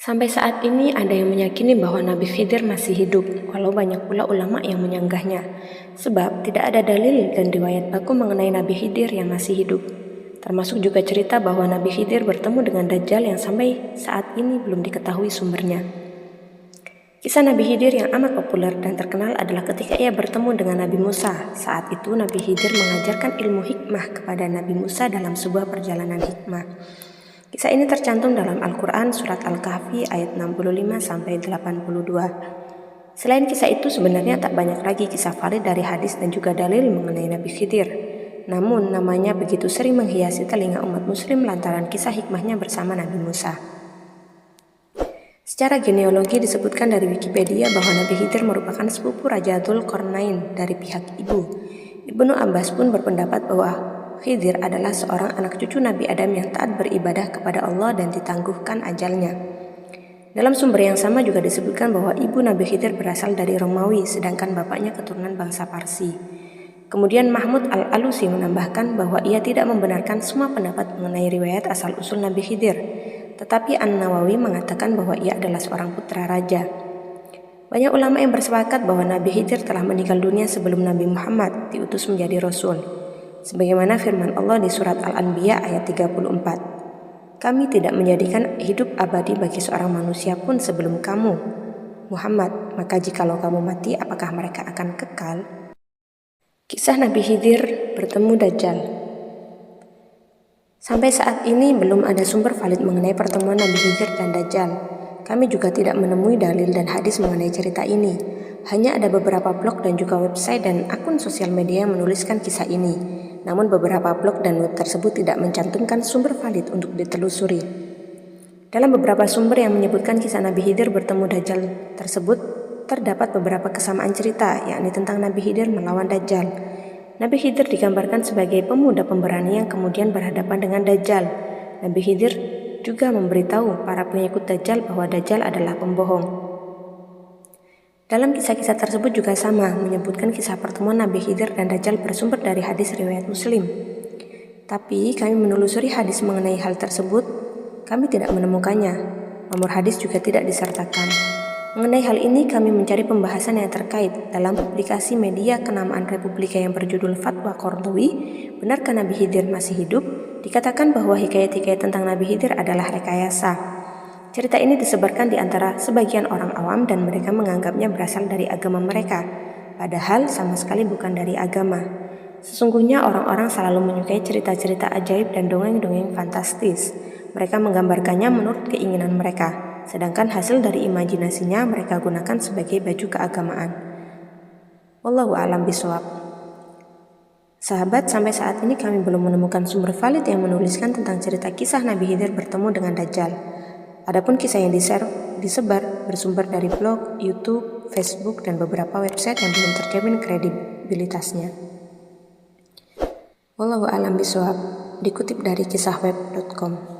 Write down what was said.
Sampai saat ini ada yang meyakini bahwa Nabi Khidir masih hidup, walau banyak pula ulama yang menyanggahnya. Sebab tidak ada dalil dan riwayat baku mengenai Nabi Khidir yang masih hidup. Termasuk juga cerita bahwa Nabi Khidir bertemu dengan Dajjal yang sampai saat ini belum diketahui sumbernya. Kisah Nabi Khidir yang amat populer dan terkenal adalah ketika ia bertemu dengan Nabi Musa. Saat itu Nabi Khidir mengajarkan ilmu hikmah kepada Nabi Musa dalam sebuah perjalanan hikmah. Kisah ini tercantum dalam Al-Quran Surat Al-Kahfi ayat 65-82. Selain kisah itu sebenarnya tak banyak lagi kisah valid dari hadis dan juga dalil mengenai Nabi Khidir. Namun namanya begitu sering menghiasi telinga umat muslim lantaran kisah hikmahnya bersama Nabi Musa. Secara genealogi disebutkan dari Wikipedia bahwa Nabi Khidir merupakan sepupu Raja Dzulqarnain dari pihak ibu. Ibnu Abbas pun berpendapat bahwa Khidir adalah seorang anak cucu Nabi Adam yang taat beribadah kepada Allah dan ditangguhkan ajalnya. Dalam sumber yang sama juga disebutkan bahwa ibu Nabi Khidir berasal dari Romawi, sedangkan bapaknya keturunan bangsa Parsi. Kemudian Mahmud Al-Alusi menambahkan bahwa ia tidak membenarkan semua pendapat mengenai riwayat asal-usul Nabi Khidir, tetapi An-Nawawi mengatakan bahwa ia adalah seorang putra raja. Banyak ulama yang bersepakat bahwa Nabi Khidir telah meninggal dunia sebelum Nabi Muhammad diutus menjadi Rasul. Sebagaimana firman Allah di surat Al-Anbiya ayat 34. Kami tidak menjadikan hidup abadi bagi seorang manusia pun sebelum kamu, Muhammad, maka jikalau kamu mati apakah mereka akan kekal? Kisah Nabi Khidir bertemu Dajjal. Sampai saat ini belum ada sumber valid mengenai pertemuan Nabi Khidir dan Dajjal. Kami juga tidak menemui dalil dan hadis mengenai cerita ini. Hanya ada beberapa blog dan juga website dan akun sosial media yang menuliskan kisah ini. Namun beberapa blog dan web tersebut tidak mencantumkan sumber valid untuk ditelusuri. Dalam beberapa sumber yang menyebutkan kisah Nabi Khidir bertemu Dajjal tersebut, terdapat beberapa kesamaan cerita, yakni tentang Nabi Khidir melawan Dajjal. Nabi Khidir digambarkan sebagai pemuda pemberani yang kemudian berhadapan dengan Dajjal. Nabi Khidir juga memberitahu para pengikut Dajjal bahwa Dajjal adalah pembohong. Dalam kisah-kisah tersebut juga sama, menyebutkan kisah pertemuan Nabi Khidir dan Dajjal bersumber dari hadis riwayat Muslim. Tapi kami menelusuri hadis mengenai hal tersebut, kami tidak menemukannya. Nomor hadis juga tidak disertakan. Mengenai hal ini kami mencari pembahasan yang terkait dalam publikasi media kenamaan Republika yang berjudul Fatwa Qardawi, benarkah Nabi Khidir masih hidup? Dikatakan bahwa hikayat-hikayat tentang Nabi Khidir adalah rekayasa. Cerita ini disebarkan di antara sebagian orang awam dan mereka menganggapnya berasal dari agama mereka, padahal sama sekali bukan dari agama. Sesungguhnya orang-orang selalu menyukai cerita-cerita ajaib dan dongeng-dongeng fantastis. Mereka menggambarkannya menurut keinginan mereka, sedangkan hasil dari imajinasinya mereka gunakan sebagai baju keagamaan. Wallahu a'lam bishawab. Sahabat, sampai saat ini kami belum menemukan sumber valid yang menuliskan tentang cerita kisah Nabi Khidir bertemu dengan Dajjal. Adapun kisah yang disebar bersumber dari blog, YouTube, Facebook, dan beberapa website yang belum terjamin kredibilitasnya. Wallahu a'lam bishawab, dikutip dari kisahweb.com.